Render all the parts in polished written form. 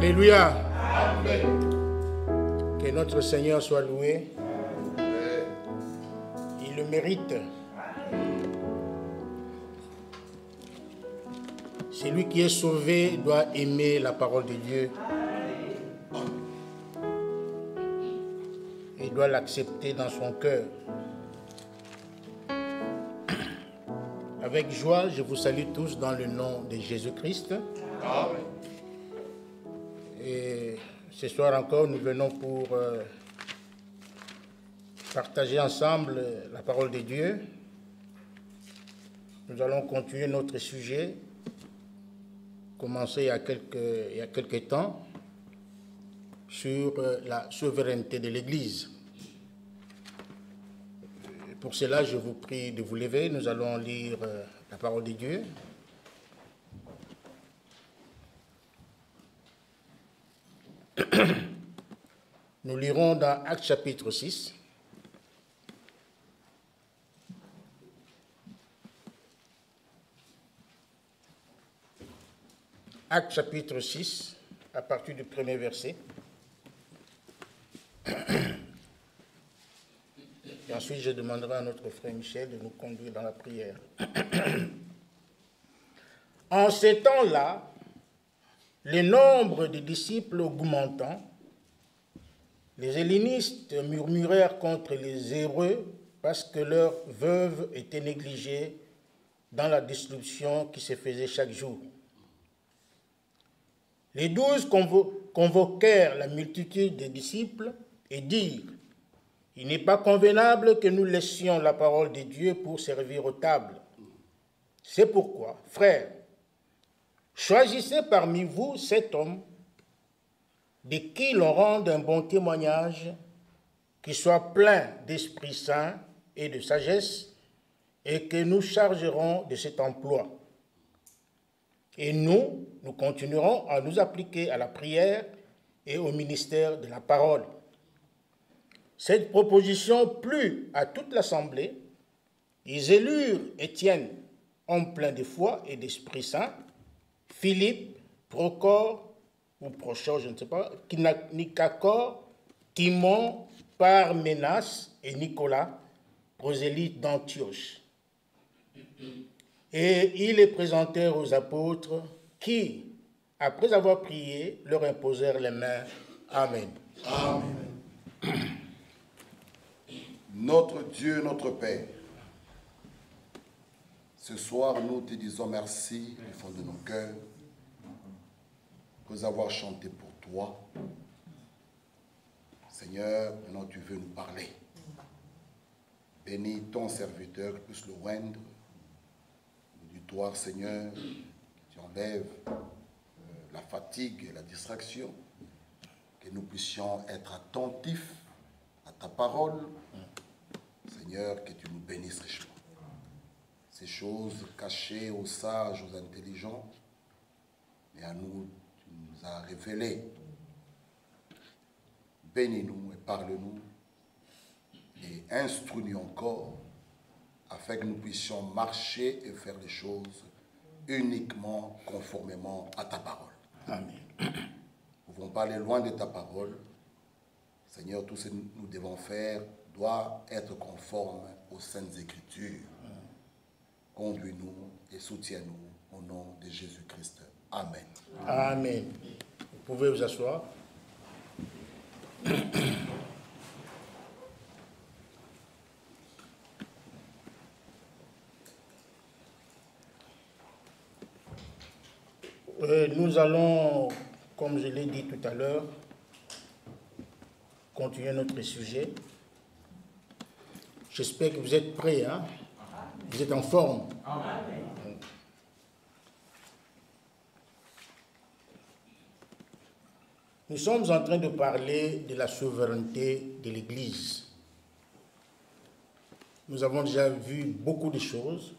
Alléluia. Que notre Seigneur soit loué. Il le mérite. Celui qui est sauvé doit aimer la parole de Dieu. Il doit l'accepter dans son cœur. Avec joie, je vous salue tous dans le nom de Jésus-Christ. Et ce soir encore, nous venons pour partager ensemble la parole de Dieu. Nous allons continuer notre sujet, commencé il y a quelques temps, sur la souveraineté de l'Église. Pour cela, je vous prie de vous lever. Nous allons lire la parole de Dieu. Nous lirons dans Actes chapitre 6. Actes chapitre 6, à partir du premier verset. Et ensuite, je demanderai à notre frère Michel de nous conduire dans la prière. En ces temps-là, le nombre des disciples augmentant, les hellénistes murmurèrent contre les Hébreux parce que leurs veuves étaient négligées dans la distribution qui se faisait chaque jour. Les 12 convoquèrent la multitude des disciples et dirent: il n'est pas convenable que nous laissions la parole de Dieu pour servir aux tables. C'est pourquoi, frères, choisissez parmi vous 7 hommes de qui l'on rende un bon témoignage, qui soit plein d'Esprit Saint et de sagesse, et que nous chargerons de cet emploi. Et nous continuerons à nous appliquer à la prière et au ministère de la parole. Cette proposition plut à toute l'assemblée. Ils élurent Étienne, homme plein de foi et d'Esprit Saint, Philippe, Procor, ou Prochor, je ne sais pas, Nicacor, Timon, Parménas et Nicolas, prosélytes d'Antioche. Et ils les présentèrent aux apôtres qui, après avoir prié, leur imposèrent les mains. Amen. Amen. Notre Dieu, notre Père, ce soir, nous te disons merci du fond de nos cœurs pour avoir chanté pour toi. Seigneur, maintenant tu veux nous parler. Bénis ton serviteur qui puisse le rendre. Du toi, Seigneur, tu enlèves la fatigue et la distraction, que nous puissions être attentifs à ta parole. Seigneur, que tu nous bénisses richement. Ces choses cachées aux sages, aux intelligents, et à nous, tu nous as révélées. Bénis-nous et parle-nous, et instruis-nous encore, afin que nous puissions marcher et faire les choses uniquement conformément à ta parole. Amen. Nous pouvons pas aller loin de ta parole. Seigneur, tout ce que nous devons faire doit être conforme aux Saintes Écritures. Conduis-nous et soutiens-nous au nom de Jésus-Christ. Amen. Amen. Vous pouvez vous asseoir. Nous allons, comme je l'ai dit tout à l'heure, continuer notre sujet. J'espère que vous êtes prêts, hein? Vous êtes en forme. Amen. Nous sommes en train de parler de la souveraineté de l'Église. Nous avons déjà vu beaucoup de choses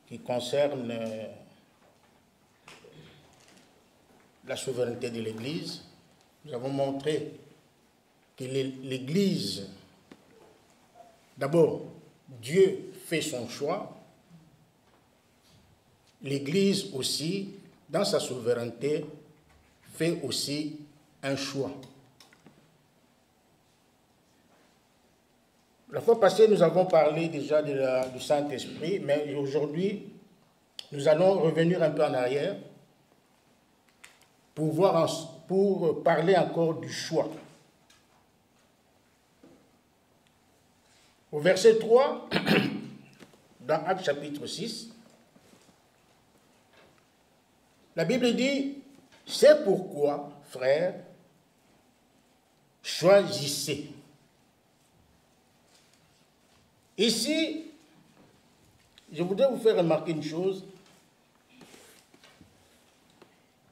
qui concernent la souveraineté de l'Église. Nous avons montré que l'Église, d'abord, Dieu fait son choix. L'Église aussi, dans sa souveraineté, fait aussi un choix. La fois passée, nous avons parlé déjà du Saint-Esprit, mais aujourd'hui, nous allons revenir un peu en arrière pour parler encore du choix. Au verset 3, dans Actes chapitre 6, la Bible dit, « C'est pourquoi, frères, choisissez. » Ici, je voudrais vous faire remarquer une chose.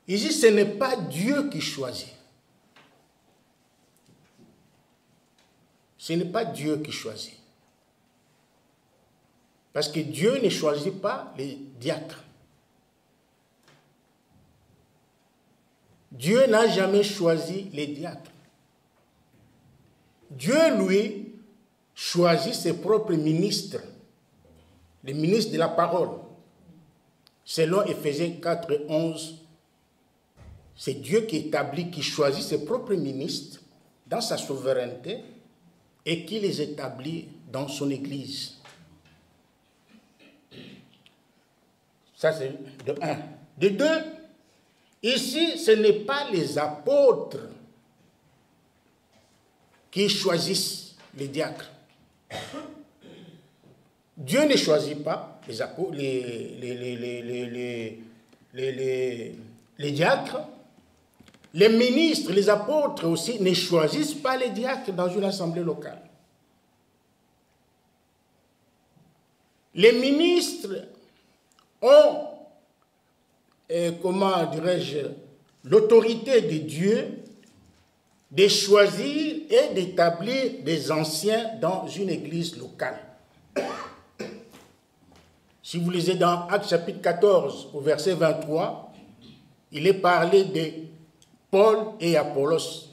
Ici, ce n'est pas Dieu qui choisit. Ce n'est pas Dieu qui choisit. Parce que Dieu ne choisit pas les diacres. Dieu n'a jamais choisi les diacres. Dieu, lui, choisit ses propres ministres, les ministres de la parole. Selon Éphésiens 4, 11, c'est Dieu qui établit, qui choisit ses propres ministres dans sa souveraineté et qui les établit dans son Église. Ça, c'est de un. De deux, ici, ce n'est pas les apôtres qui choisissent les diacres. Dieu ne choisit pas les diacres. Les ministres, les apôtres aussi ne choisissent pas les diacres dans une assemblée locale. Les ministres ont, comment dirais-je, l'autorité de Dieu de choisir et d'établir des anciens dans une église locale. Si vous lisez dans Actes chapitre 14, au verset 23, il est parlé de Paul et Apollos.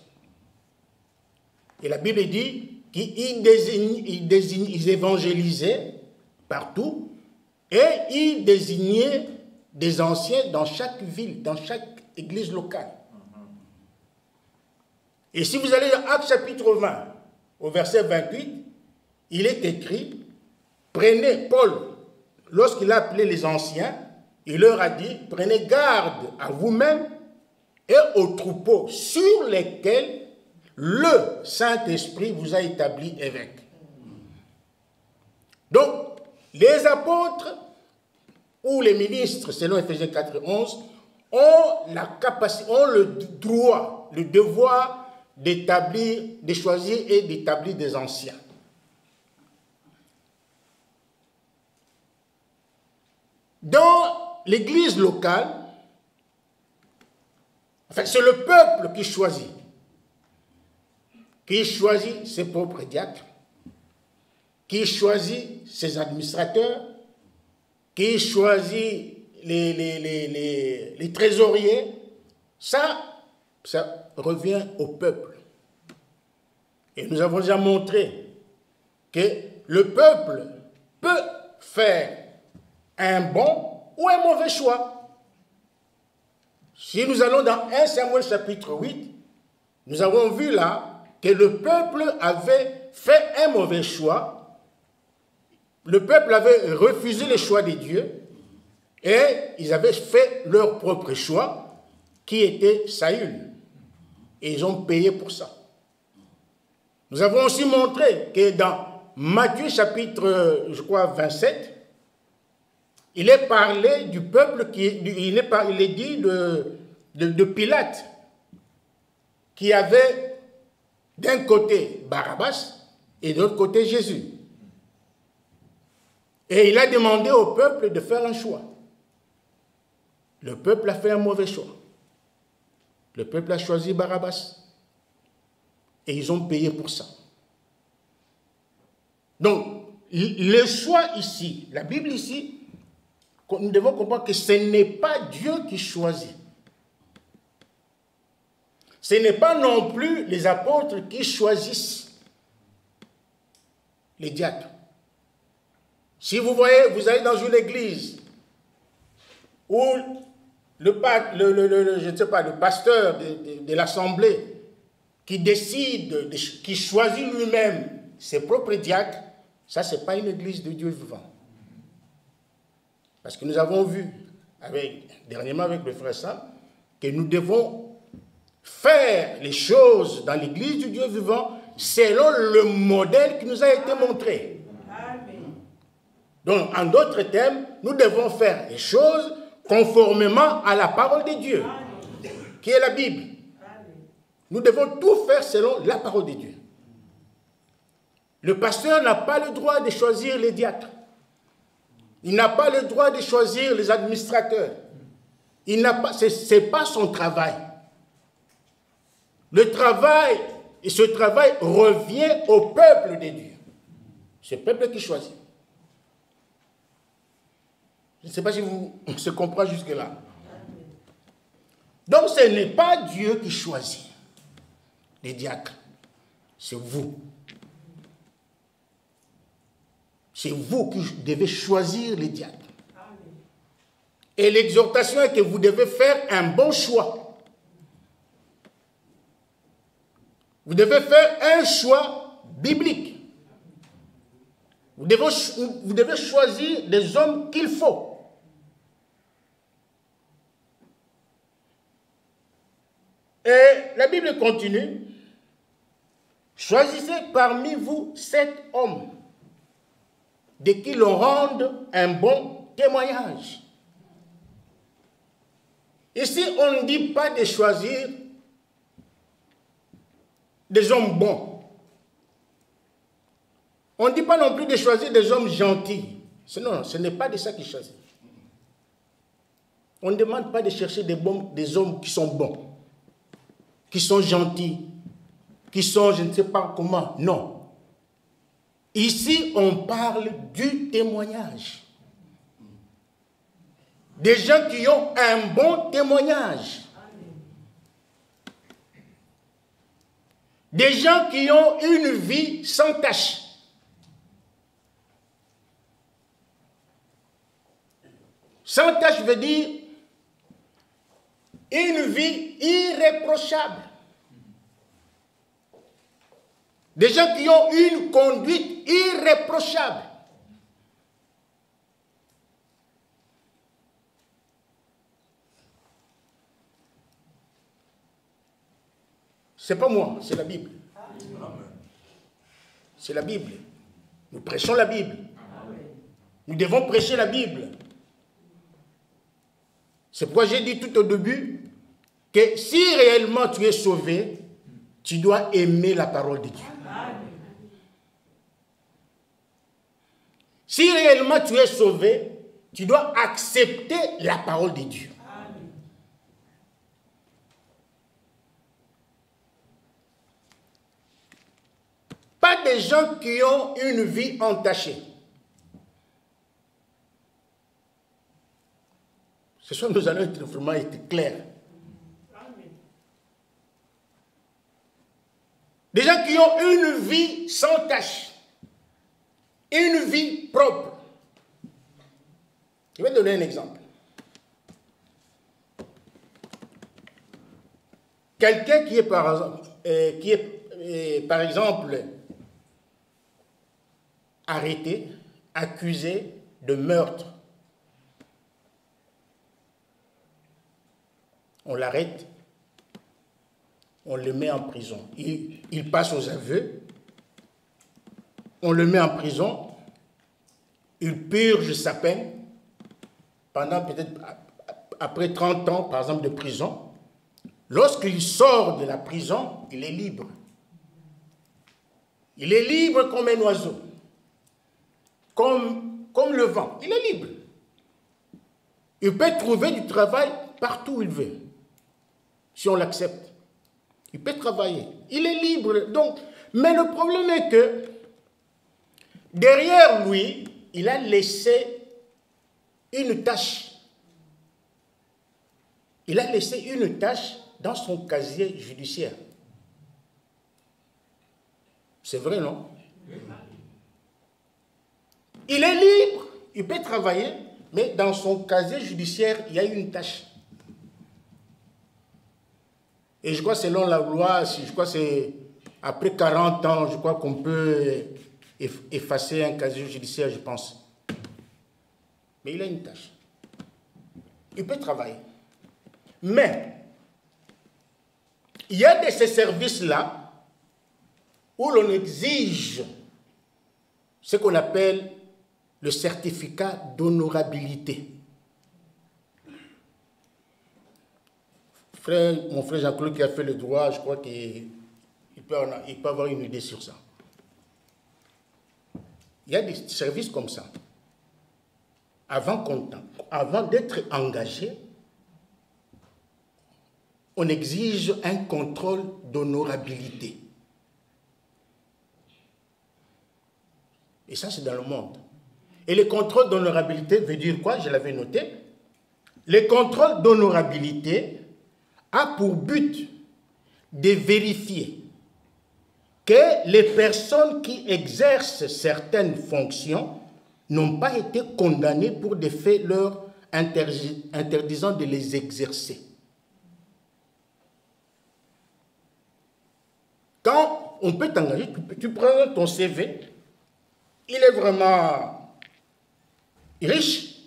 Et la Bible dit qu'ils évangélisaient partout et ils désignaient des anciens dans chaque ville, dans chaque église locale. Et si vous allez dans Actes chapitre 20, au verset 28, il est écrit, prenez Paul, lorsqu'il a appelé les anciens, il leur a dit, prenez garde à vous-même et aux troupeaux sur lesquels le Saint-Esprit vous a établi évêque. Donc, les apôtres ou les ministres, selon Éphésiens 4, 11, ont la capacité, ont le droit, le devoir d'établir, de choisir et d'établir des anciens. Dans l'église locale, enfin, c'est le peuple qui choisit ses propres diacres, qui choisit ses administrateurs, qui choisit les trésoriers. Ça revient au peuple. Et nous avons déjà montré que le peuple peut faire un bon ou un mauvais choix. Si nous allons dans 1 Samuel chapitre 8, nous avons vu là que le peuple avait fait un mauvais choix. Le peuple avait refusé le choix de Dieu et ils avaient fait leur propre choix qui était Saül. Et ils ont payé pour ça. Nous avons aussi montré que dans Matthieu chapitre, je crois, 27, il est parlé du peuple, il est dit de Pilate, qui avait d'un côté Barabbas et de l'autre côté Jésus. Et il a demandé au peuple de faire un choix. Le peuple a fait un mauvais choix. Le peuple a choisi Barabbas. Et ils ont payé pour ça. Donc, le choix ici, la Bible ici, nous devons comprendre que ce n'est pas Dieu qui choisit. Ce n'est pas non plus les apôtres qui choisissent les diacres. Si vous voyez, vous allez dans une église où je ne sais pas, le pasteur de l'assemblée qui décide, qui choisit lui-même ses propres diacres, ça, ce n'est pas une église de Dieu vivant. Parce que nous avons vu, dernièrement avec le frère Sam, que nous devons faire les choses dans l'église du Dieu vivant selon le modèle qui nous a été montré. Amen. Donc, en d'autres termes, nous devons faire les choses conformément à la parole de Dieu, qui est la Bible. Nous devons tout faire selon la parole de Dieu. Le pasteur n'a pas le droit de choisir les diacres. Il n'a pas le droit de choisir les administrateurs. Ce n'est pas son travail. Le travail, et ce travail revient au peuple de Dieu. C'est le peuple qui choisit. Je ne sais pas si vous se comprenez jusque-là. Donc ce n'est pas Dieu qui choisit les diacres. C'est vous. C'est vous qui devez choisir les diacres. Et l'exhortation est que vous devez faire un bon choix. Vous devez faire un choix biblique. Vous devez choisir des hommes qu'il faut. Et la Bible continue. Choisissez parmi vous 7 hommes de qui l'on rende un bon témoignage. Ici, on ne dit pas de choisir des hommes bons. On ne dit pas non plus de choisir des hommes gentils. Non, ce n'est pas de ça qu'il choisit. On ne demande pas de chercher des hommes qui sont bons, qui sont gentils, qui sont je ne sais pas comment. Non. Ici, on parle du témoignage. Des gens qui ont un bon témoignage. Des gens qui ont une vie sans tache. Sans tache veut dire une vie irréprochable. Des gens qui ont une conduite irréprochable. C'est pas moi, c'est la Bible. C'est la Bible. Nous prêchons la Bible. Nous devons prêcher la Bible. C'est pourquoi j'ai dit tout au début que si réellement tu es sauvé, tu dois aimer la parole de Dieu. Si réellement tu es sauvé, tu dois accepter la parole de Dieu. Pas des gens qui ont une vie entachée. Ce soir, nous allons vraiment être clairs. Des gens qui ont une vie sans tache. Une vie propre. Je vais donner un exemple. Quelqu'un qui est par exemple arrêté, accusé de meurtre. On l'arrête, on le met en prison. Il passe aux aveux, on le met en prison, il purge sa peine pendant peut-être après 30 ans, par exemple, de prison. Lorsqu'il sort de la prison, il est libre. Il est libre comme un oiseau, comme le vent. Il est libre. Il peut trouver du travail partout où il veut, si on l'accepte. Il peut travailler. Il est libre. Donc, mais le problème est que derrière lui, il a laissé une tâche. Il a laissé une tâche dans son casier judiciaire. C'est vrai, non? Il est libre, il peut travailler, mais dans son casier judiciaire, il y a une tâche. Et je crois selon la loi, je crois c'est après 40 ans, je crois qu'on peut effacer un casier judiciaire, je pense. Mais il a une tâche. Il peut travailler. Mais, il y a de ces services-là où l'on exige ce qu'on appelle le certificat d'honorabilité. Mon frère Jean-Claude qui a fait le droit, je crois qu'il peut avoir une idée sur ça. Il y a des services comme ça. Avant d'être engagé, on exige un contrôle d'honorabilité. Et ça, c'est dans le monde. Et le contrôle d'honorabilité veut dire quoi? Je l'avais noté. Le contrôle d'honorabilité a pour but de vérifier que les personnes qui exercent certaines fonctions n'ont pas été condamnées pour des faits leur interdisant de les exercer. Quand on peut t'engager, tu prends ton CV, il est vraiment riche,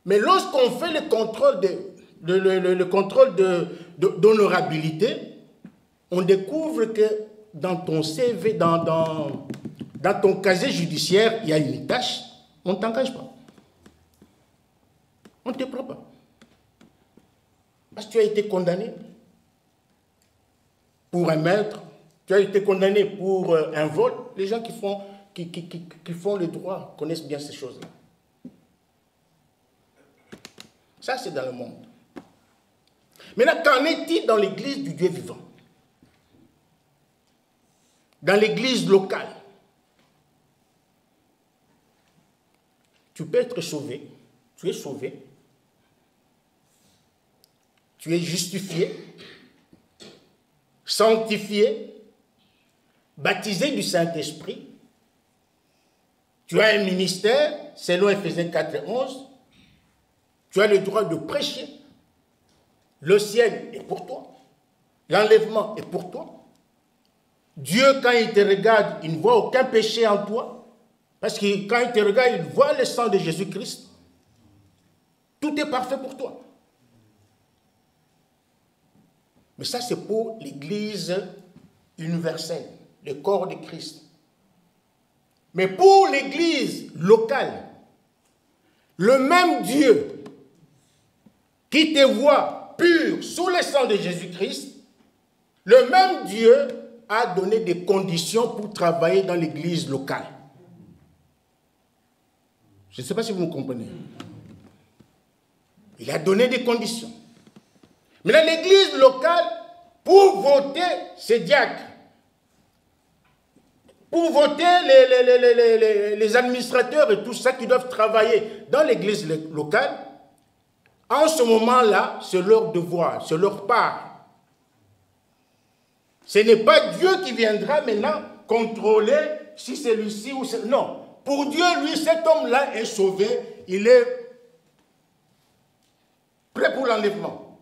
mais lorsqu'on fait le contrôle d'honorabilité, on découvre que dans ton CV, dans ton casier judiciaire, il y a une tâche, on ne t'engage pas. On ne te prend pas. Parce que tu as été condamné pour un meurtre, tu as été condamné pour un vol. Les gens qui font le droit connaissent bien ces choses-là. Ça, c'est dans le monde. Maintenant, qu'en est-il dans l'église du Dieu vivant? Dans l'église locale, tu peux être sauvé, tu es sauvé, tu es justifié, sanctifié, baptisé du Saint-Esprit, tu as un ministère, selon Ephésiens 4 et 11, tu as le droit de prêcher, le ciel est pour toi, l'enlèvement est pour toi. Dieu, quand il te regarde, il ne voit aucun péché en toi, parce que quand il te regarde, il voit le sang de Jésus-Christ. Tout est parfait pour toi. Mais ça, c'est pour l'Église universelle, le corps de Christ. Mais pour l'Église locale, le même Dieu qui te voit pur sous le sang de Jésus-Christ, le même Dieu a donné des conditions pour travailler dans l'Église locale. Je ne sais pas si vous me comprenez. Il a donné des conditions. Mais dans l'église locale, pour voter ces diacres, pour voter les administrateurs et tout ça qui doivent travailler dans l'église locale, en ce moment-là, c'est leur devoir, c'est leur part. Ce n'est pas Dieu qui viendra maintenant contrôler si celui-ci ou celui-ci. Non. Pour Dieu, lui, cet homme-là est sauvé, il est prêt pour l'enlèvement.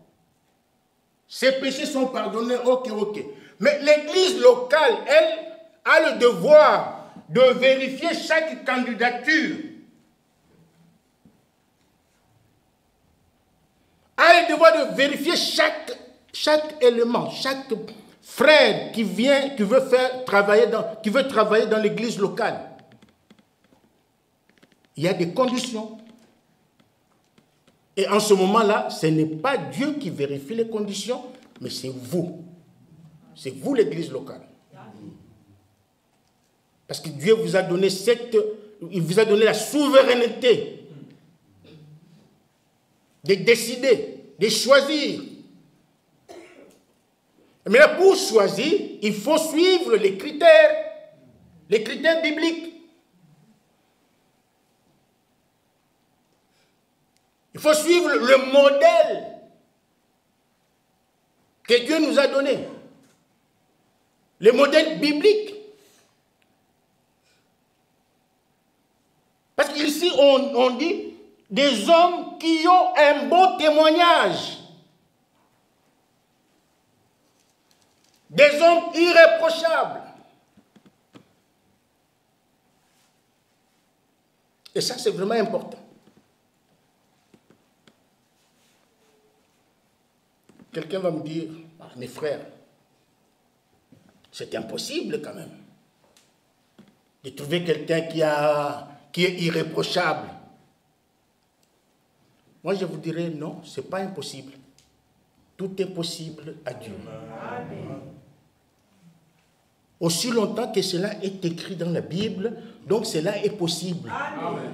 Ses péchés sont pardonnés, ok. Mais l'église locale, elle, a le devoir de vérifier chaque candidature. A le devoir de vérifier chaque élément, chaque frère qui veut travailler dans l'église locale. Il y a des conditions. Et en ce moment-là, ce n'est pas Dieu qui vérifie les conditions, mais c'est vous. C'est vous l'église locale. Parce que Dieu vous a donné il vous a donné la souveraineté de décider, de choisir. Mais là, pour choisir, il faut suivre les critères bibliques. Il faut suivre le modèle que Dieu nous a donné. Le modèle biblique. Parce qu'ici, on dit des hommes qui ont un bon témoignage. Des hommes irréprochables. Et ça, c'est vraiment important. Quelqu'un va me dire, ah, mes frères, c'est impossible quand même de trouver quelqu'un qui est irréprochable. Moi, je vous dirais, non, ce n'est pas impossible. Tout est possible à Dieu. Amen. Aussi longtemps que cela est écrit dans la Bible, donc cela est possible. Amen.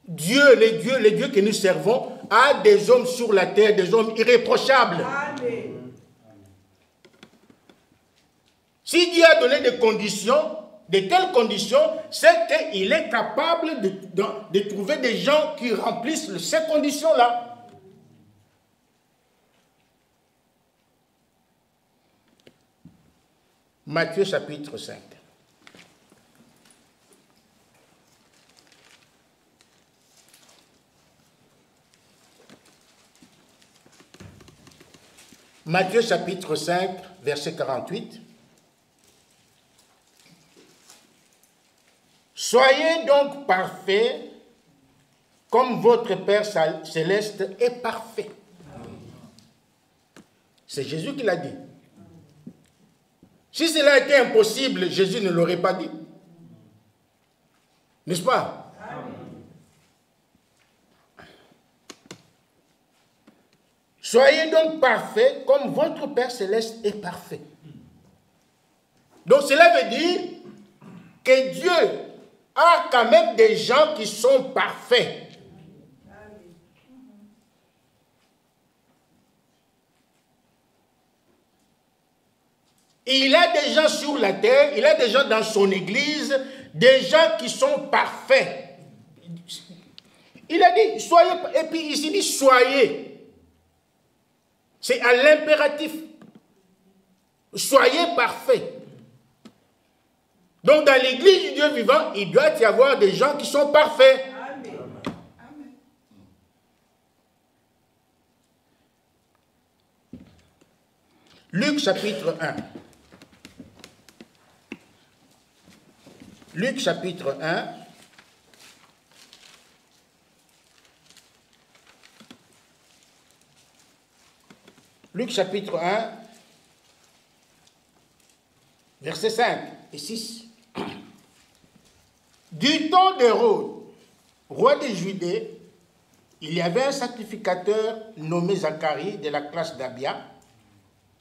Dieu, les dieux que nous servons, a des hommes sur la terre, des hommes irréprochables. Amen. Si Dieu a donné des conditions, de telles conditions, c'est qu'il est capable de trouver des gens qui remplissent ces conditions-là. Matthieu chapitre 5. Matthieu chapitre 5, verset 48. Soyez donc parfaits comme votre Père céleste est parfait. C'est Jésus qui l'a dit. Si cela était impossible, Jésus ne l'aurait pas dit. N'est-ce pas? Amen. Soyez donc parfaits comme votre Père céleste est parfait. Donc cela veut dire que Dieu a quand même des gens qui sont parfaits. Il a des gens sur la terre, il a des gens dans son église, des gens qui sont parfaits. Il a dit, soyez, et puis ici il dit, soyez. C'est à l'impératif. Soyez parfaits. Donc dans l'église du Dieu vivant, il doit y avoir des gens qui sont parfaits. Amen. Amen. Luc chapitre 1. Luc chapitre 1, Luc chapitre 1, versets 5 et 6. Du temps d'Hérode, roi de Judée, il y avait un sacrificateur nommé Zacharie de la classe d'Abia.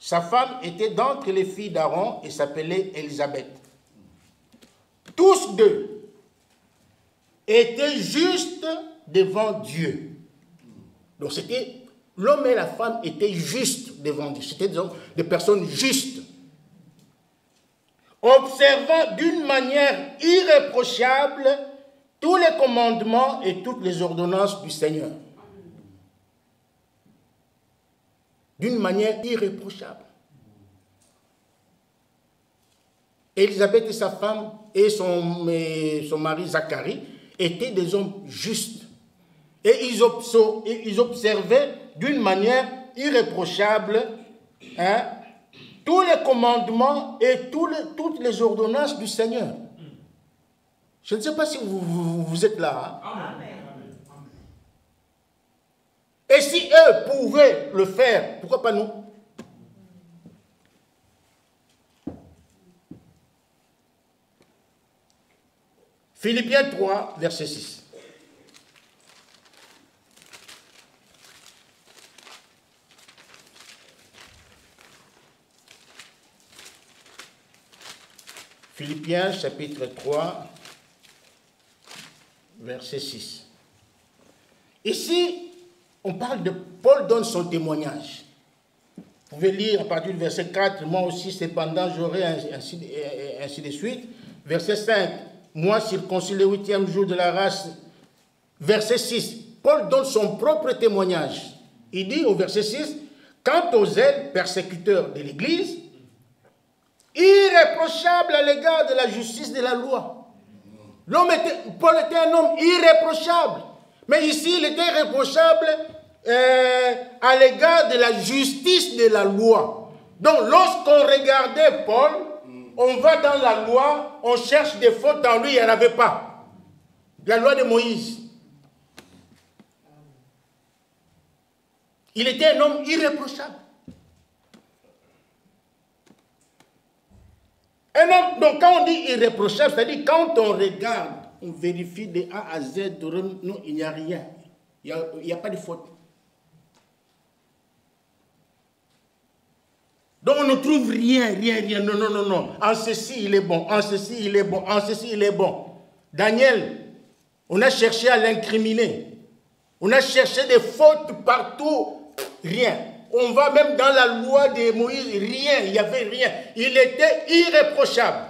Sa femme était d'entre les filles d'Aaron et s'appelait Élisabeth. Tous deux étaient justes devant Dieu. Donc c'était, l'homme et la femme étaient justes devant Dieu. C'était des personnes justes. Observant d'une manière irréprochable tous les commandements et toutes les ordonnances du Seigneur. D'une manière irréprochable. Élisabeth et sa femme et son mari Zacharie étaient des hommes justes. Et ils observaient d'une manière irréprochable tous les commandements et toutes les ordonnances du Seigneur. Je ne sais pas si vous êtes là. Hein? Amen. Et si eux pouvaient le faire, pourquoi pas nous? Philippiens 3, verset 6. Philippiens chapitre 3, verset 6. Ici, on parle de Paul donne son témoignage. Vous pouvez lire à partir du verset 4, moi aussi cependant j'aurai ainsi de suite. Verset 5, moi circoncis le 8e jour de la race. Verset 6, Paul donne son propre témoignage. Il dit au verset 6, quant aux ailes persécuteurs de l'Église, irréprochable à l'égard de la justice de la loi. Paul était un homme irréprochable. Mais ici, il était irréprochable à l'égard de la justice de la loi. Donc, lorsqu'on regardait Paul, on va dans la loi, on cherche des fautes en lui, il n'y en avait pas. La loi de Moïse. Il était un homme irréprochable. Un homme, donc quand on dit irréprochable, c'est-à-dire quand on regarde, on vérifie de A à Z, non, il n'y a rien. Il n'y a pas de faute. Donc on ne trouve rien. Non. En ceci, il est bon. En ceci, il est bon. En ceci, il est bon. Daniel, on a cherché à l'incriminer. On a cherché des fautes partout. Rien. On va même dans la loi de Moïse. Rien. Il n'y avait rien. Il était irréprochable.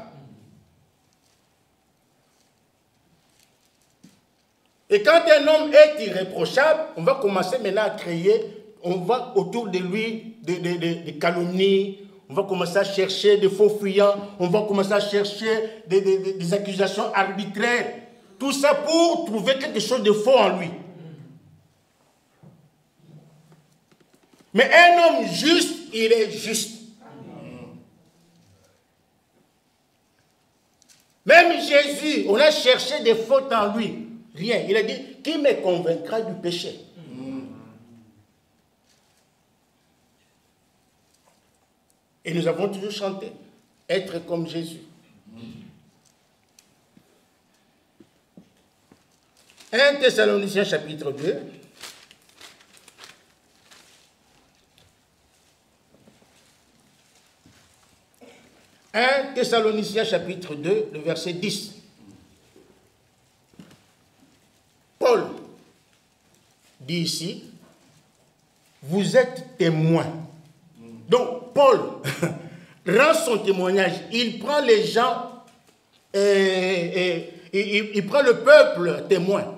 Et quand un homme est irréprochable, on va commencer maintenant à créer, on va autour de lui des calomnies, on va commencer à chercher des faux fuyants, on va commencer à chercher des accusations arbitraires. Tout ça pour trouver quelque chose de faux en lui. Mais un homme juste, il est juste. Même Jésus, on a cherché des fautes en lui. Rien. Il a dit, qui me convaincra du péché? Et nous avons toujours chanté, être comme Jésus. 1 Thessaloniciens chapitre 2. 1 Thessaloniciens chapitre 2, le verset 10. Paul dit ici, vous êtes témoins. Donc Paul rend son témoignage. Il prend les gens, il prend le peuple témoin.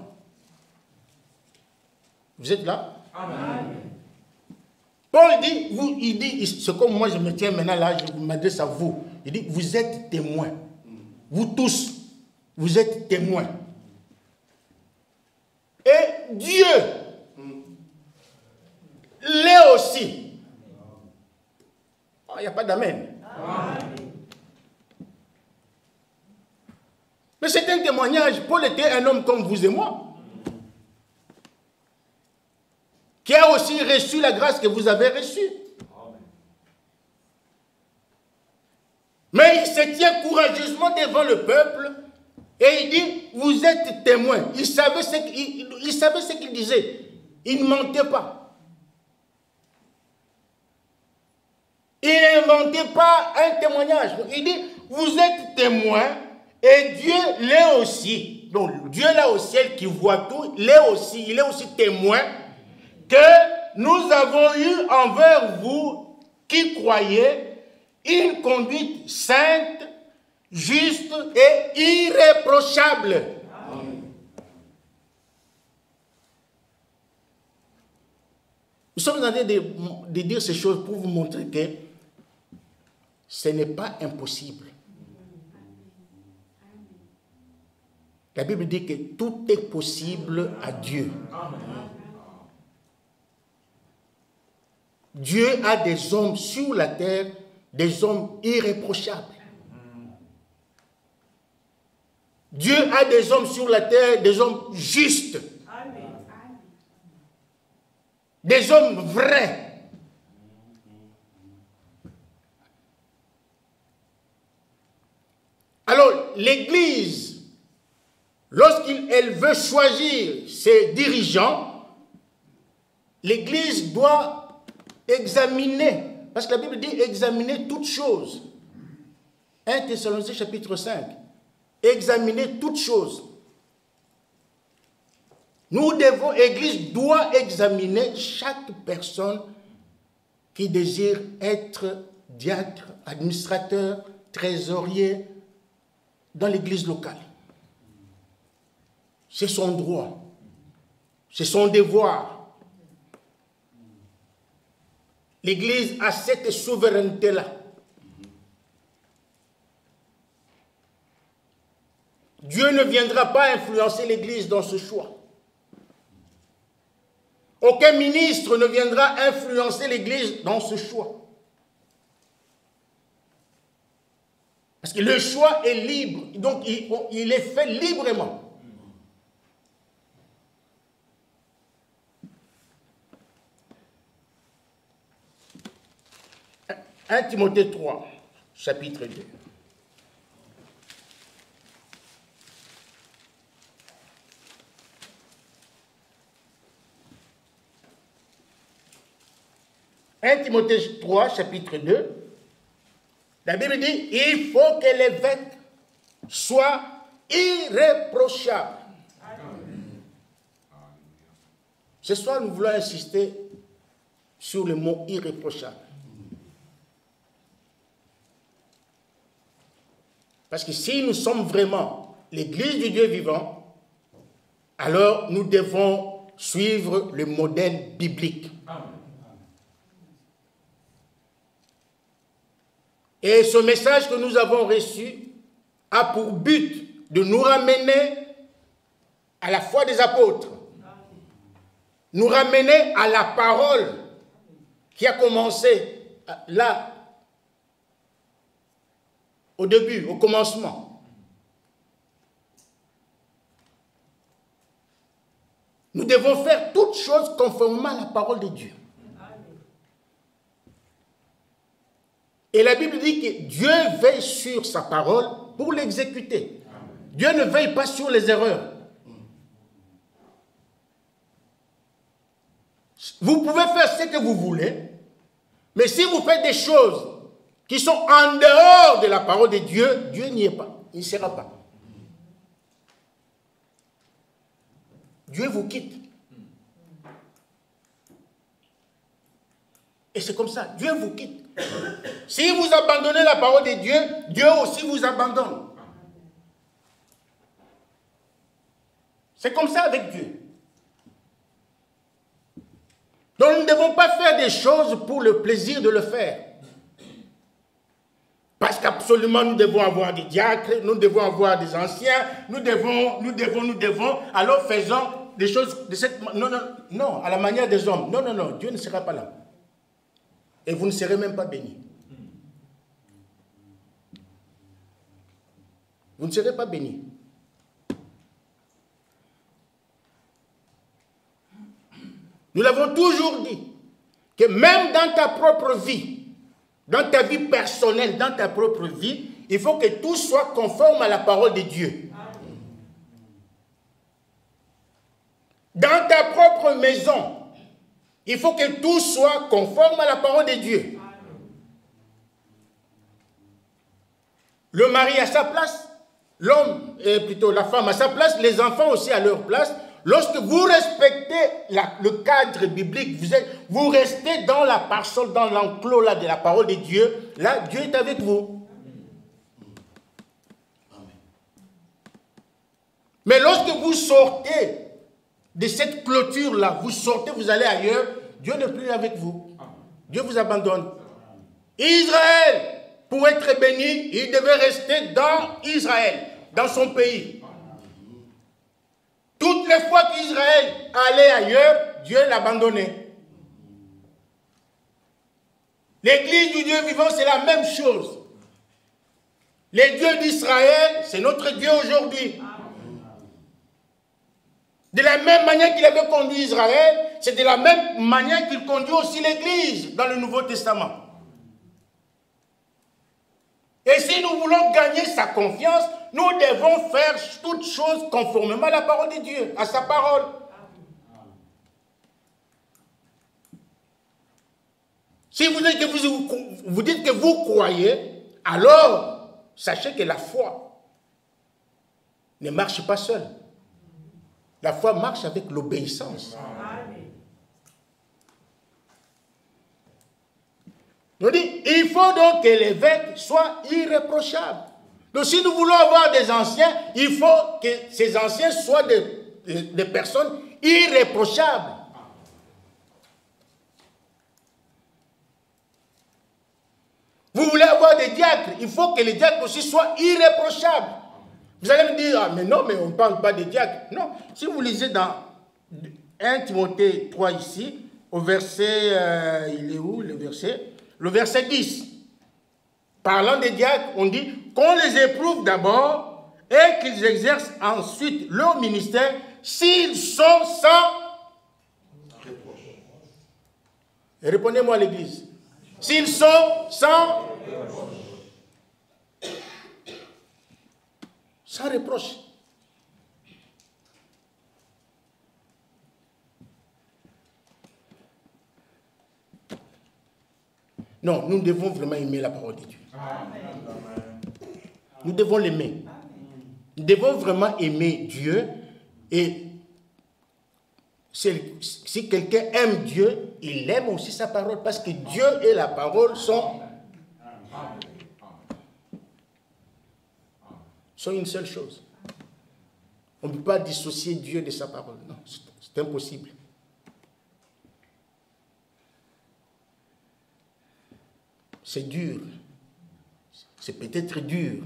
Vous êtes là? Amen. Paul dit, il dit, c'est comme moi je me tiens maintenant là, je m'adresse à vous. Il dit, vous êtes témoins. Vous tous, vous êtes témoins. Et Dieu l'est aussi. Il n'y a pas d'amen. Mais c'est un témoignage. Paul était un homme comme vous et moi, qui a aussi reçu la grâce que vous avez reçue. Mais il se tient courageusement devant le peuple et il dit, vous êtes témoins. Il savait ce qu'il disait. Il ne mentait pas. Il n'inventait pas un témoignage. Il dit, vous êtes témoins et Dieu l'est aussi. Donc Dieu là au ciel qui voit tout, il est aussi témoin que nous avons eu envers vous qui croyez une conduite sainte, juste et irréprochable. Amen. Nous sommes en train de dire ces choses pour vous montrer que ce n'est pas impossible. La Bible dit que tout est possible à Dieu. Amen. Dieu a des hommes sur la terre, des hommes irréprochables. Dieu a des hommes sur la terre, des hommes justes. Des hommes vrais. Alors, l'Église, lorsqu'elle veut choisir ses dirigeants, l'Église doit examiner, parce que la Bible dit examiner toutes choses. 1 Thessaloniciens chapitre 5. Examiner toutes choses. Nous devons, l'Église doit examiner chaque personne qui désire être diacre, administrateur, trésorier dans l'Église locale. C'est son droit. C'est son devoir. L'Église a cette souveraineté-là. Dieu ne viendra pas influencer l'Église dans ce choix. Aucun ministre ne viendra influencer l'Église dans ce choix. Parce que le choix est libre, donc il est fait librement. 1 Timothée 3, chapitre 2. « 1 Timothée 3, chapitre 2, la Bible dit, il faut que l'évêque soit irréprochable. » Ce soir, nous voulons insister sur le mot irréprochable. Parce que si nous sommes vraiment l'Église du Dieu vivant, alors nous devons suivre le modèle biblique. Et ce message que nous avons reçu a pour but de nous ramener à la foi des apôtres, nous ramener à la parole qui a commencé là, au début, au commencement. Nous devons faire toutes choses conformément à la parole de Dieu. Et la Bible dit que Dieu veille sur sa parole pour l'exécuter. Dieu ne veille pas sur les erreurs. Vous pouvez faire ce que vous voulez, mais si vous faites des choses qui sont en dehors de la parole de Dieu, Dieu n'y est pas. Il ne sera pas. Dieu vous quitte. Et c'est comme ça, Dieu vous quitte. Si vous abandonnez la parole de Dieu, Dieu aussi vous abandonne. C'est comme ça avec Dieu. Donc nous ne devons pas faire des choses pour le plaisir de le faire. Parce qu'absolument nous devons avoir des diacres, nous devons avoir des anciens, nous devons, alors faisons des choses de cette manière. Non, à la manière des hommes. Non, Dieu ne sera pas là. Et vous ne serez même pas bénis. Vous ne serez pas bénis. Nous l'avons toujours dit, que même dans ta propre vie, dans ta vie personnelle, dans ta propre vie, il faut que tout soit conforme à la parole de Dieu. Dans ta propre maison, il faut que tout soit conforme à la parole de Dieu. Le mari à sa place, l'homme, plutôt la femme à sa place, les enfants aussi à leur place. Lorsque vous respectez le cadre biblique, vous restez dans la parcelle, dans l'enclos là, de la parole de Dieu, là, Dieu est avec vous. Mais lorsque vous sortez de cette clôture-là, vous sortez, vous allez ailleurs, Dieu n'est plus avec vous. Dieu vous abandonne. Israël, pour être béni, il devait rester dans Israël, dans son pays. Toutes les fois qu'Israël allait ailleurs, Dieu l'abandonnait. L'Église du Dieu vivant, c'est la même chose. Les dieux d'Israël, c'est notre Dieu aujourd'hui. De la même manière qu'il avait conduit Israël, c'est de la même manière qu'il conduit aussi l'Église dans le Nouveau Testament. Et si nous voulons gagner sa confiance, nous devons faire toutes choses conformément à la parole de Dieu, à sa parole. Si vous dites que vous croyez, alors sachez que la foi ne marche pas seule. La foi marche avec l'obéissance. On dit, il faut donc que l'évêque soit irréprochable. Donc si nous voulons avoir des anciens, il faut que ces anciens soient des personnes irréprochables. Vous voulez avoir des diacres, il faut que les diacres aussi soient irréprochables. Vous allez me dire, ah, mais non, mais on ne parle pas des diacres. Non, si vous lisez dans 1 Timothée 3 ici, au verset, il est où le verset? Le verset 10. parlant des diacres, on dit qu'on les éprouve d'abord et qu'ils exercent ensuite leur ministère s'ils sont sans reproche. Répondez-moi à l'église. S'ils sont sans reproche. Non, nous devons vraiment aimer la parole de Dieu. Nous devons l'aimer. Nous devons vraiment aimer Dieu. Et si quelqu'un aime Dieu, il aime aussi sa parole. Parce que Dieu et la parole sont une seule chose. On ne peut pas dissocier Dieu de sa parole. Non, c'est impossible. C'est dur. C'est peut-être dur.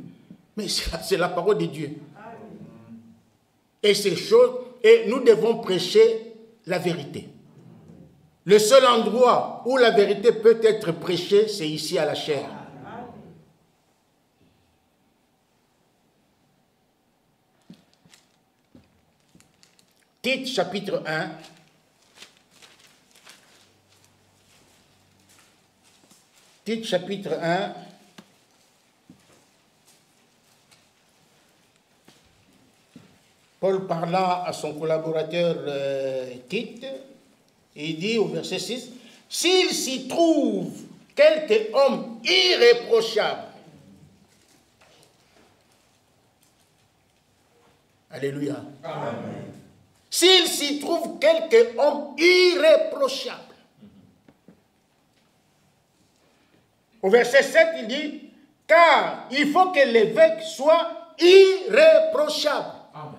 Mais c'est la parole de Dieu. Et ces choses, et nous devons prêcher la vérité. Le seul endroit où la vérité peut être prêchée, c'est ici à la chair. Tite chapitre 1. Tite chapitre 1. Paul parlant à son collaborateur Tite, il dit au verset 6, « S'il s'y trouve quelque homme irréprochable, » Alléluia. Amen. S'il s'y trouve quelque homme irréprochable. Au verset 7, il dit, « Car il faut que l'évêque soit irréprochable. » Amen.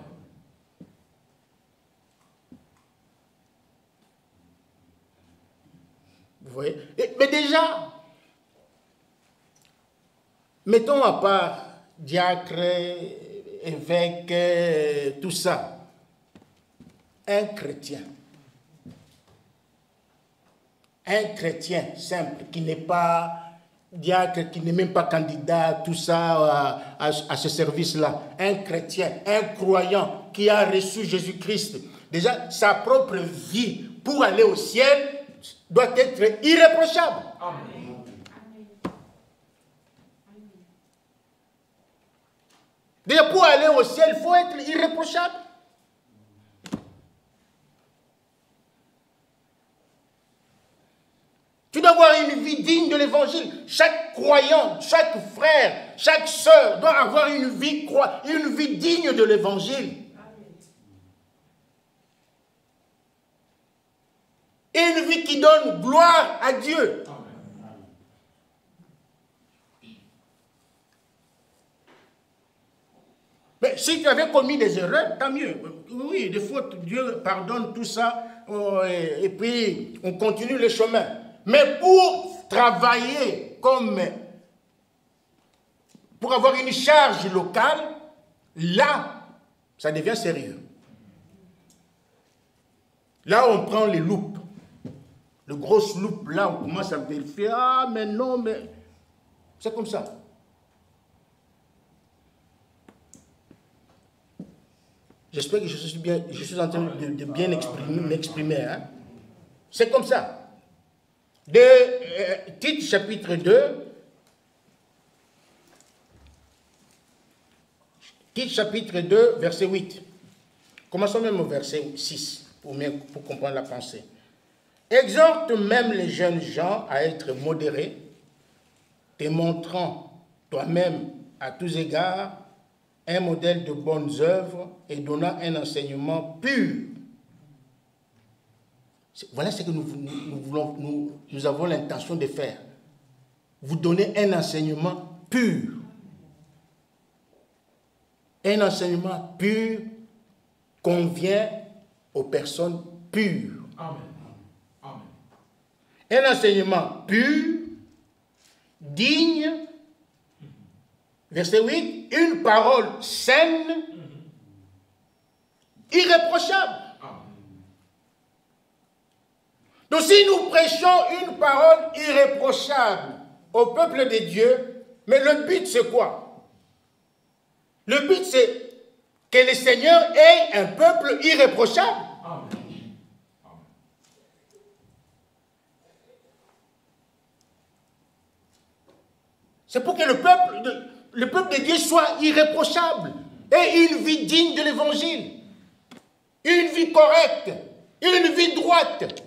Vous voyez? Mais déjà, mettons à part diacre, évêque, tout ça. Un chrétien simple, qui n'est pas diacre, qui n'est même pas candidat, tout ça, à ce service-là. Un chrétien, un croyant qui a reçu Jésus-Christ. Déjà, sa propre vie pour aller au ciel doit être irréprochable. Amen. Déjà, pour aller au ciel, il faut être irréprochable. Tu dois avoir une vie digne de l'évangile. Chaque croyant, chaque frère, chaque sœur doit avoir une vie digne de l'évangile. Et une vie qui donne gloire à Dieu. Mais si tu avais commis des erreurs, tant mieux. Oui, des fautes, Dieu pardonne tout ça. Et puis, on continue le chemin. Mais pour travailler pour avoir une charge locale, là, ça devient sérieux. Là, on prend les loupes. Le gros loupe, là, on commence à vérifier. Ah, mais non, mais... C'est comme ça. J'espère que je suis en train de bien m'exprimer. Hein? C'est comme ça. De Tite chapitre 2. Tite chapitre 2, verset 8. Commençons même au verset 6 pour comprendre la pensée. Exhorte même les jeunes gens à être modérés, te montrant toi-même à tous égards un modèle de bonnes œuvres et donnant un enseignement pur. Voilà ce que nous avons l'intention de faire. Vous donner un enseignement pur. Un enseignement pur convient aux personnes pures. Amen. Un enseignement pur, digne, verset 8, une parole saine, irréprochable. Donc si nous prêchons une parole irréprochable au peuple de Dieu, Mais le but, c'est quoi? Le but, c'est que le Seigneur ait un peuple irréprochable. C'est pour que le peuple de Dieu soit irréprochable et une vie digne de l'évangile, une vie correcte, une vie droite.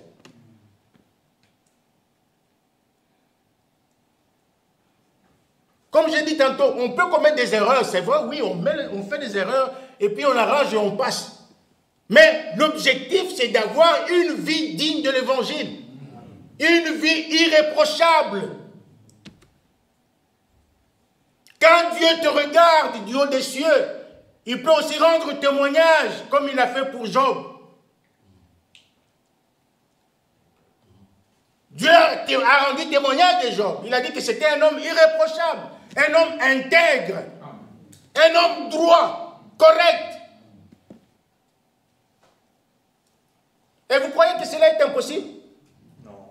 Comme j'ai dit tantôt, on peut commettre des erreurs, c'est vrai, oui, on fait des erreurs et puis on arrange et on passe. Mais l'objectif, c'est d'avoir une vie digne de l'évangile, une vie irréprochable. Quand Dieu te regarde du haut des cieux, il peut aussi rendre témoignage, comme il a fait pour Job. Dieu a rendu témoignage de Job. Il a dit que c'était un homme irréprochable, un homme intègre, un homme droit, correct. Et vous croyez que cela est impossible? Non.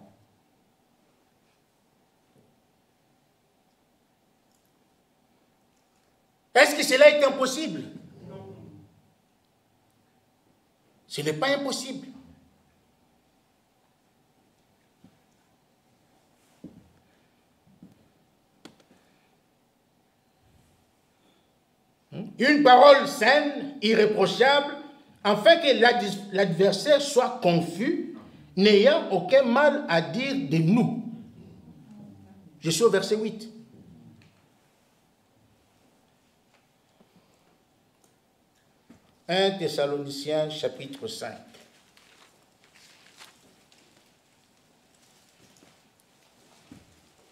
Est-ce que cela est impossible? Non. Ce n'est pas impossible. Une parole saine, irréprochable, afin que l'adversaire soit confus, n'ayant aucun mal à dire de nous. Je suis au verset 8. « 1 Thessaloniciens chapitre 5.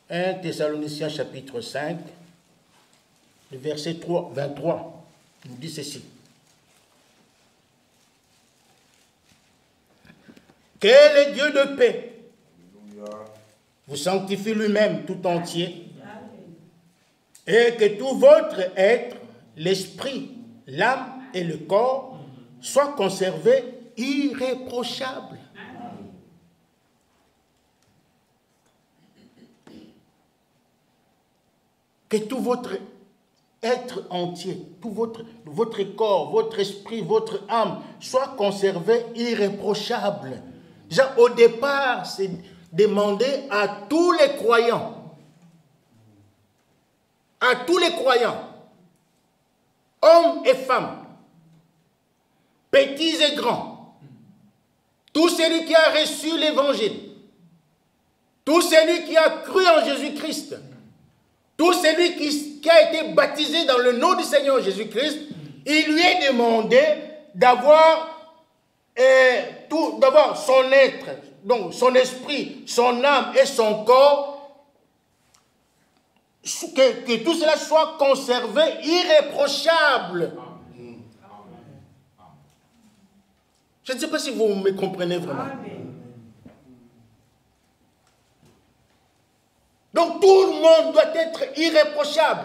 « 1 Thessaloniciens chapitre 5, le verset 23, nous dit ceci. Que le Dieu de paix vous sanctifie lui-même tout entier, et que tout votre être, l'esprit, l'âme et le corps soient conservés irréprochables. Que tout votre être entier, tout votre corps, votre esprit, votre âme soit conservé irréprochable. Déjà, au départ, c'est demandé à tous les croyants, hommes et femmes, petits et grands, tout celui qui a reçu l'évangile, tout celui qui a cru en Jésus-Christ, tout celui qui a été baptisé dans le nom du Seigneur Jésus-Christ, il lui est demandé d'avoir son être, donc son esprit, son âme et son corps, que tout cela soit conservé irréprochable. Je ne sais pas si vous me comprenez vraiment. Donc tout le monde doit être irréprochable.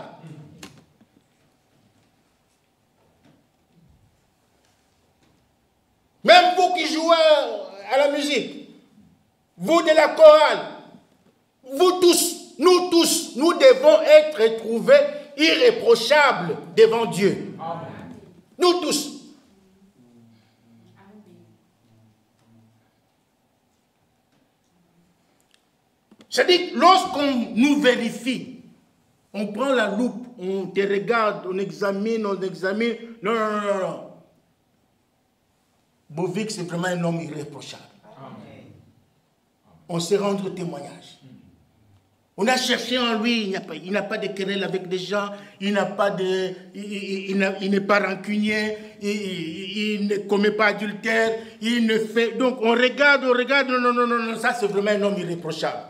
Même vous qui jouez à la musique, vous de la chorale, vous tous, nous devons être trouvés irréprochables devant Dieu. Amen. Nous tous. C'est-à-dire, lorsqu'on nous vérifie, on prend la loupe, on te regarde, on examine. Non. Bovic, c'est vraiment un homme irréprochable. Amen. On sait rendre témoignage. On a cherché en lui, il n'a pas de querelle avec des gens, il n'est pas rancunier, il ne commet pas adultère, il ne fait... Donc on regarde, non, ça c'est vraiment un homme irréprochable.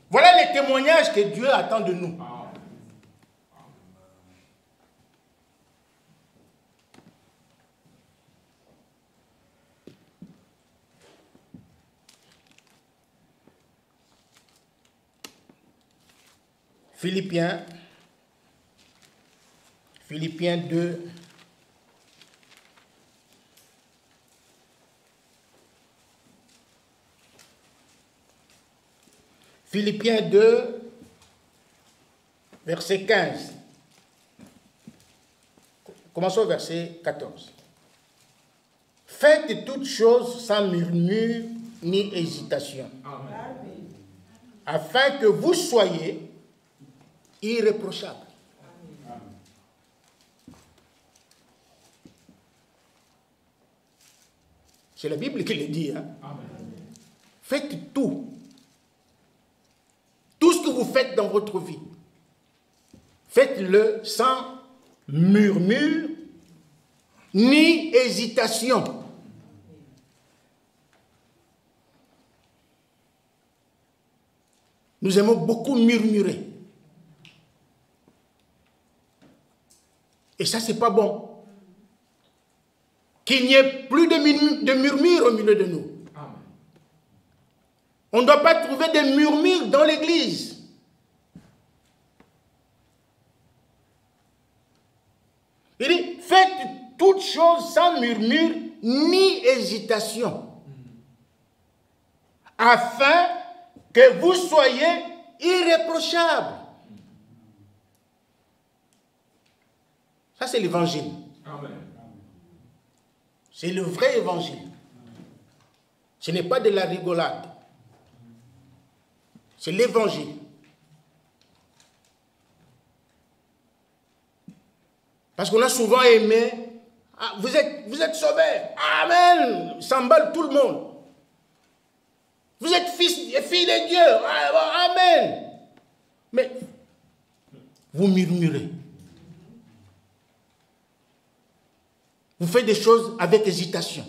Voilà les témoignages que Dieu attend de nous. Philippiens 2. Philippiens 2, verset 15. Commençons au verset 14. Faites toutes choses sans murmure ni hésitation, afin que vous soyez irréprochables. C'est la Bible qui le dit. Hein? Faites tout. Tout ce que vous faites dans votre vie, faites-le sans murmure ni hésitation. Nous aimons beaucoup murmurer. Et ça, c'est pas bon. Qu'il n'y ait plus de murmures au milieu de nous. On ne doit pas trouver des murmures dans l'église. Il dit, faites toutes choses sans murmure ni hésitation, afin que vous soyez irréprochables. Ça, c'est l'évangile. C'est le vrai évangile. Ce n'est pas de la rigolade. C'est l'évangile. Parce qu'on a souvent aimé, ah, vous êtes sauvés. Amen. Ça emballe tout le monde. Vous êtes fils et filles de Dieu. Amen. Mais vous murmurez. Vous faites des choses avec hésitation.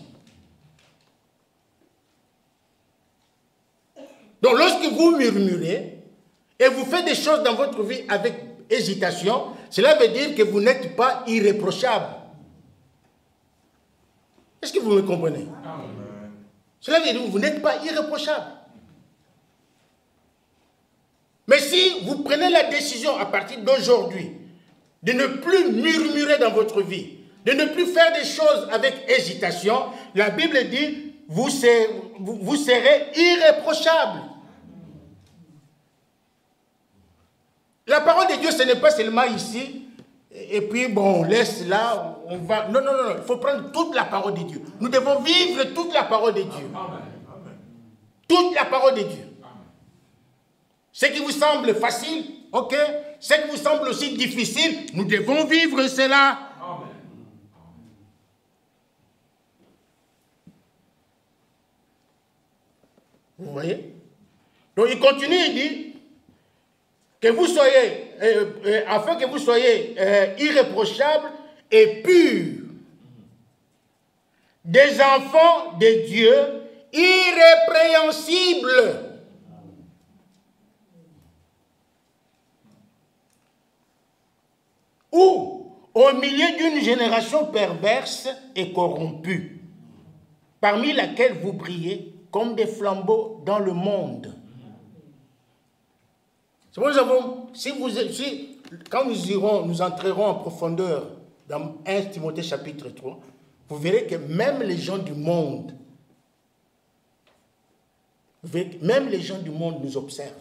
Donc, lorsque vous murmurez et vous faites des choses dans votre vie avec hésitation, cela veut dire que vous n'êtes pas irréprochable. Est-ce que vous me comprenez? Amen. Cela veut dire que vous n'êtes pas irréprochable. Mais si vous prenez la décision à partir d'aujourd'hui de ne plus murmurer dans votre vie, de ne plus faire des choses avec hésitation, la Bible dit, vous serez irréprochable. La parole de Dieu, ce n'est pas seulement ici, et puis bon, on laisse là, on va... Non, non, non, il faut prendre toute la parole de Dieu. Nous devons vivre toute la parole de Dieu. Toute la parole de Dieu. Ce qui vous semble facile, ok. Ce qui vous semble aussi difficile, nous devons vivre cela. Vous voyez? Donc il continue, il dit que vous soyez, afin que vous soyez irréprochables et purs, des enfants de Dieu irrépréhensibles. Ou au milieu d'une génération perverse et corrompue, parmi laquelle vous brillez comme des flambeaux dans le monde. C'est pour ça que quand nous entrerons en profondeur dans 1 Timothée chapitre 3, vous verrez que même les gens du monde, nous observent.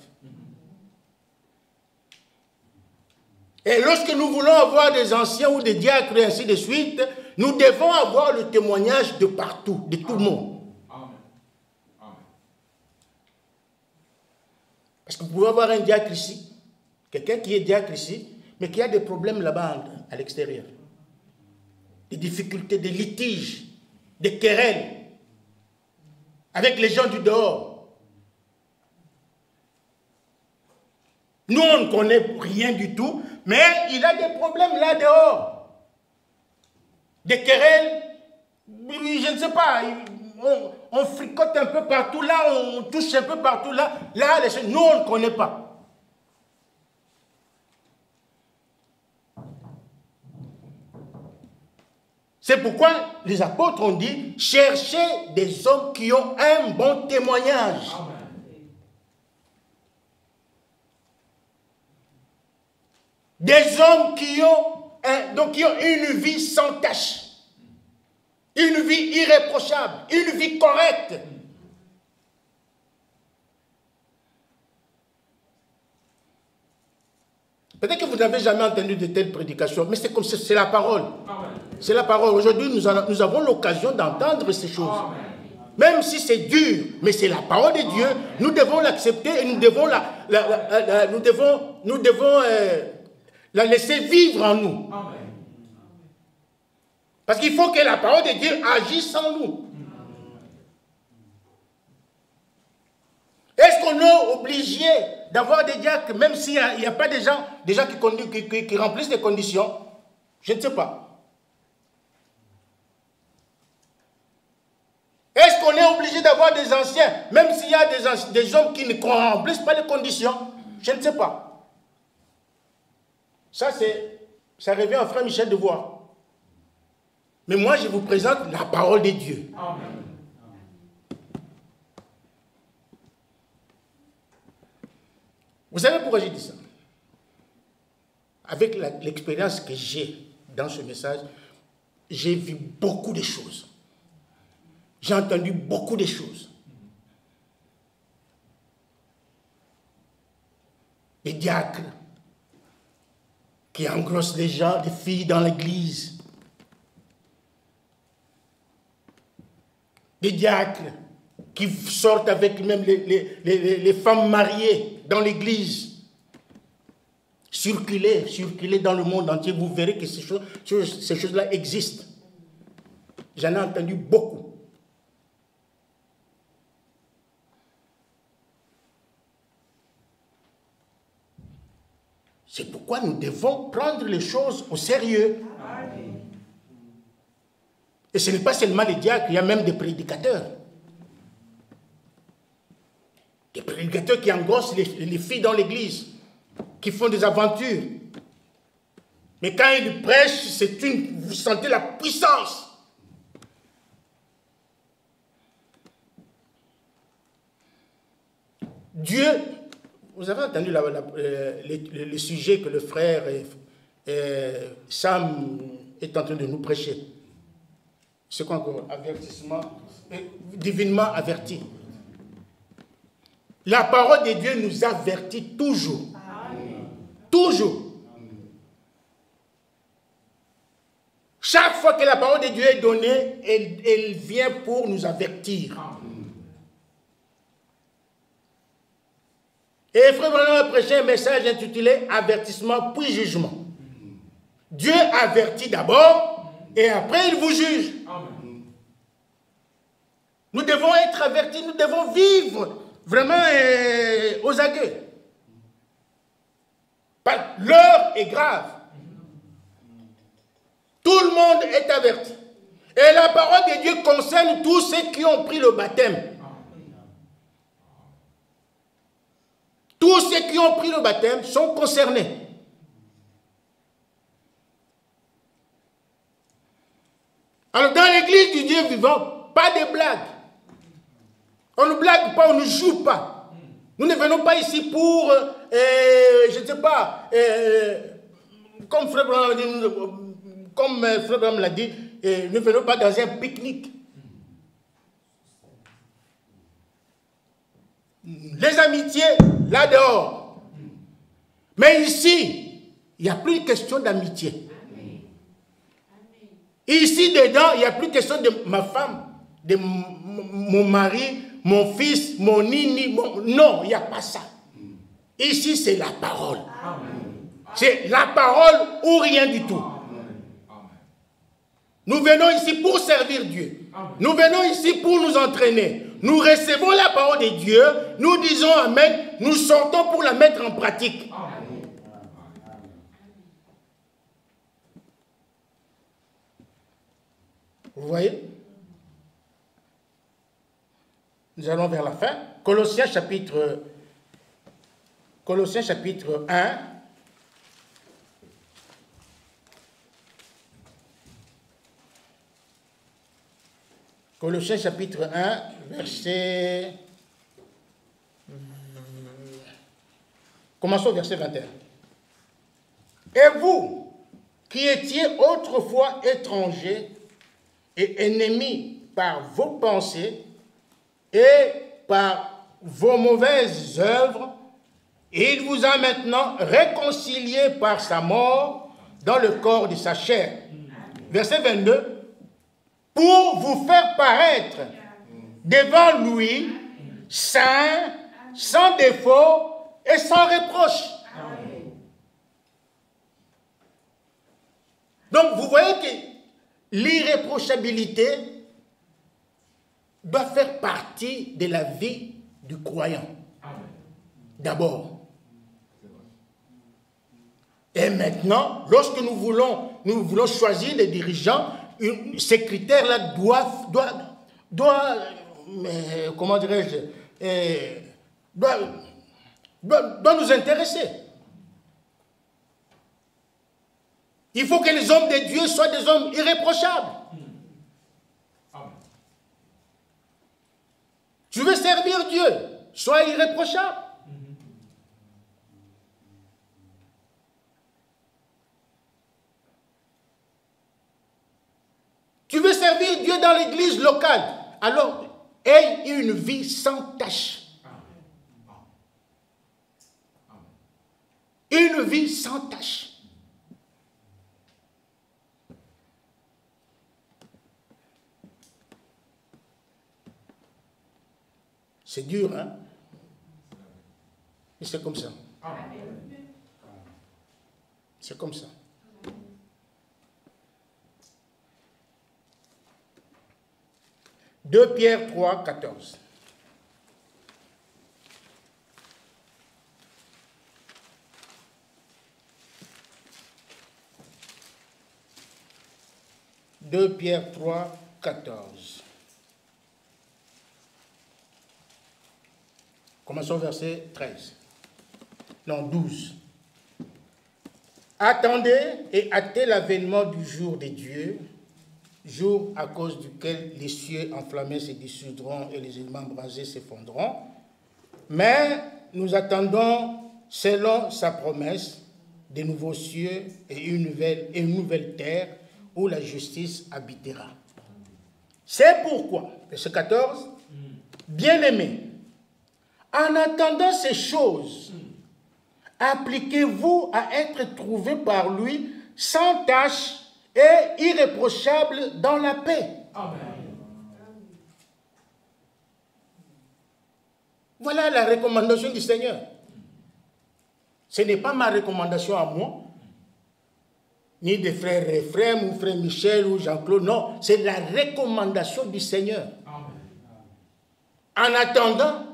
Et lorsque nous voulons avoir des anciens ou des diacres et ainsi de suite, nous devons avoir le témoignage de partout, de tout le monde. Parce que vous pouvez avoir un diacre ici, quelqu'un qui est diacre ici, mais qui a des problèmes là-bas à l'extérieur. Des difficultés, des litiges, des querelles avec les gens du dehors. Nous, on ne connaît rien du tout, mais il a des problèmes là dehors. Des querelles, je ne sais pas, on fricote un peu partout, là, on touche un peu partout, là, nous, on ne connaît pas. C'est pourquoi les apôtres ont dit, cherchez des hommes qui ont un bon témoignage. Amen. Des hommes qui ont une vie sans tache. Une vie irréprochable, une vie correcte. Peut-être que vous n'avez jamais entendu de telles prédications, mais c'est comme c'est la parole. C'est la parole. Aujourd'hui, nous avons l'occasion d'entendre ces choses. Même si c'est dur, mais c'est la parole de Dieu, nous devons l'accepter et nous devons la laisser vivre en nous. Parce qu'il faut que la parole de Dieu agisse en nous. Est-ce qu'on est obligé d'avoir des diacres, même s'il n'y a pas des gens qui remplissent les conditions? Je ne sais pas. Est-ce qu'on est obligé d'avoir des anciens, même s'il y a des hommes qui ne remplissent pas les conditions? Je ne sais pas. Ça revient à Frère Michel de voir. Mais moi, je vous présente la parole de Dieu. Amen. Vous savez pourquoi j'ai dit ça? Avec l'expérience que j'ai dans ce message, j'ai vu beaucoup de choses. J'ai entendu beaucoup de choses. Des diacres qui engrossent les gens, des filles dans l'église. Des diacres qui sortent avec même les femmes mariées dans l'église. Circulez dans le monde entier, vous verrez que ces choses-là existent. J'en ai entendu beaucoup. C'est pourquoi nous devons prendre les choses au sérieux. Et ce n'est pas seulement les diacres, il y a même des prédicateurs. Des prédicateurs qui engrossent les filles dans l'église, qui font des aventures. Mais quand ils prêchent, vous sentez la puissance. Dieu, vous avez entendu le sujet que le frère Sam est en train de nous prêcher. C'est quoi encore? Avertissement, divinement averti. La parole de Dieu nous avertit toujours. Amen. Toujours. Chaque fois que la parole de Dieu est donnée, elle vient pour nous avertir. Amen. Et Frère Branham a prêché un message intitulé Avertissement puis jugement. Dieu avertit d'abord et après il vous juge. Amen. Nous devons être avertis, nous devons vivre vraiment aux aguets. L'heure est grave. Tout le monde est averti. Et la parole de Dieu concerne tous ceux qui ont pris le baptême. Tous ceux qui ont pris le baptême sont concernés. Alors dans l'église du Dieu vivant, pas de blagues. On ne blague pas, on ne joue pas. Nous ne venons pas ici pour, je ne sais pas, comme Frère Branham l'a dit, nous ne venons pas dans un pique-nique. Les amitiés, là dehors. Mais ici, il n'y a plus question d'amitié. Ici dedans, il n'y a plus question de ma femme, de mon mari, mon fils, mon nini, non, il n'y a pas ça. Ici, c'est la parole. C'est la parole ou rien du tout. Nous venons ici pour servir Dieu. Nous venons ici pour nous entraîner. Nous recevons la parole de Dieu, nous disons Amen, nous sortons pour la mettre en pratique. Vous voyez? Nous allons vers la fin. Colossiens chapitre 1. Colossiens chapitre 1, verset... Commençons au verset 21. Et vous, qui étiez autrefois étrangers et ennemis par vos pensées et par vos mauvaises œuvres, Et il vous a maintenant réconcilié par sa mort dans le corps de sa chair. Verset 22. Pour vous faire paraître devant lui, saint, sans défaut et sans reproche. Donc vous voyez que l'irréprochabilité doit faire partie de la vie du croyant. D'abord. Et maintenant, lorsque nous voulons choisir les dirigeants, ces critères-là doivent comment dirais-je, doivent nous intéresser. Il faut que les hommes de Dieu soient des hommes irréprochables. Tu veux servir Dieu, sois irréprochable. Tu veux servir Dieu dans l'église locale, alors aie une vie sans tache. Une vie sans tache. C'est dur, hein? Mais c'est comme ça. C'est comme ça. « 2 Pierre 3, 14. « 2 Pierre 3, 14. Commençons verset 13. Non, 12. Attendez et hâtez l'avènement du jour de Dieu, jour à cause duquel les cieux enflammés se dissoudront et les éléments brasés s'effondreront. Mais nous attendons, selon sa promesse, de nouveaux cieux et une nouvelle terre où la justice habitera. C'est pourquoi, verset 14, bien-aimés, en attendant ces choses, appliquez-vous à être trouvés par lui sans tache et irréprochable dans la paix. Amen. Voilà la recommandation du Seigneur. Ce n'est pas ma recommandation à moi, ni de frère Ephraim ou frère Michel ou Jean-Claude, non, c'est la recommandation du Seigneur. Amen. En attendant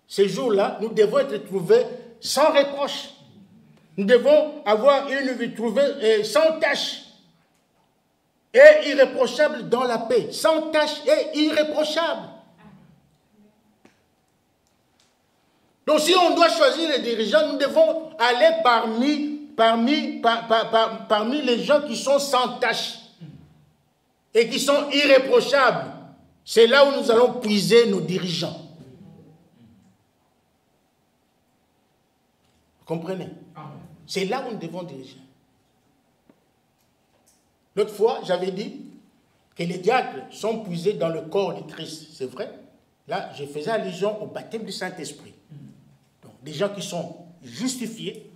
ces jours-là, nous devons être trouvés sans reproche. Nous devons avoir une vie trouvée sans tache et irréprochable dans la paix. Sans tache et irréprochable. Donc si on doit choisir les dirigeants, nous devons aller parmi les gens qui sont sans tache et qui sont irréprochables. C'est là où nous allons puiser nos dirigeants. Vous comprenez? C'est là où nous devons diriger. L'autre fois, j'avais dit que les diacres sont puisés dans le corps de Christ. C'est vrai. Là, je faisais allusion au baptême du Saint-Esprit. Donc, des gens qui sont justifiés,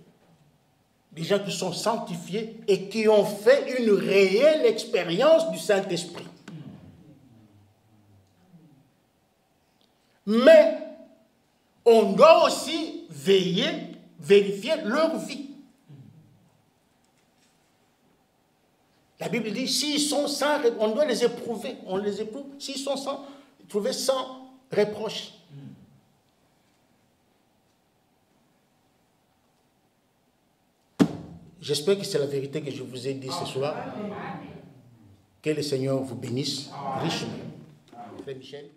des gens qui sont sanctifiés et qui ont fait une réelle expérience du Saint-Esprit. Mais on doit aussi vérifier leur vie. La Bible dit, s'ils sont sans, on doit les éprouver. On les éprouve s'ils sont trouvés sans reproche. J'espère que c'est la vérité que je vous ai dit ce soir. Que le Seigneur vous bénisse richement. Frère Michel.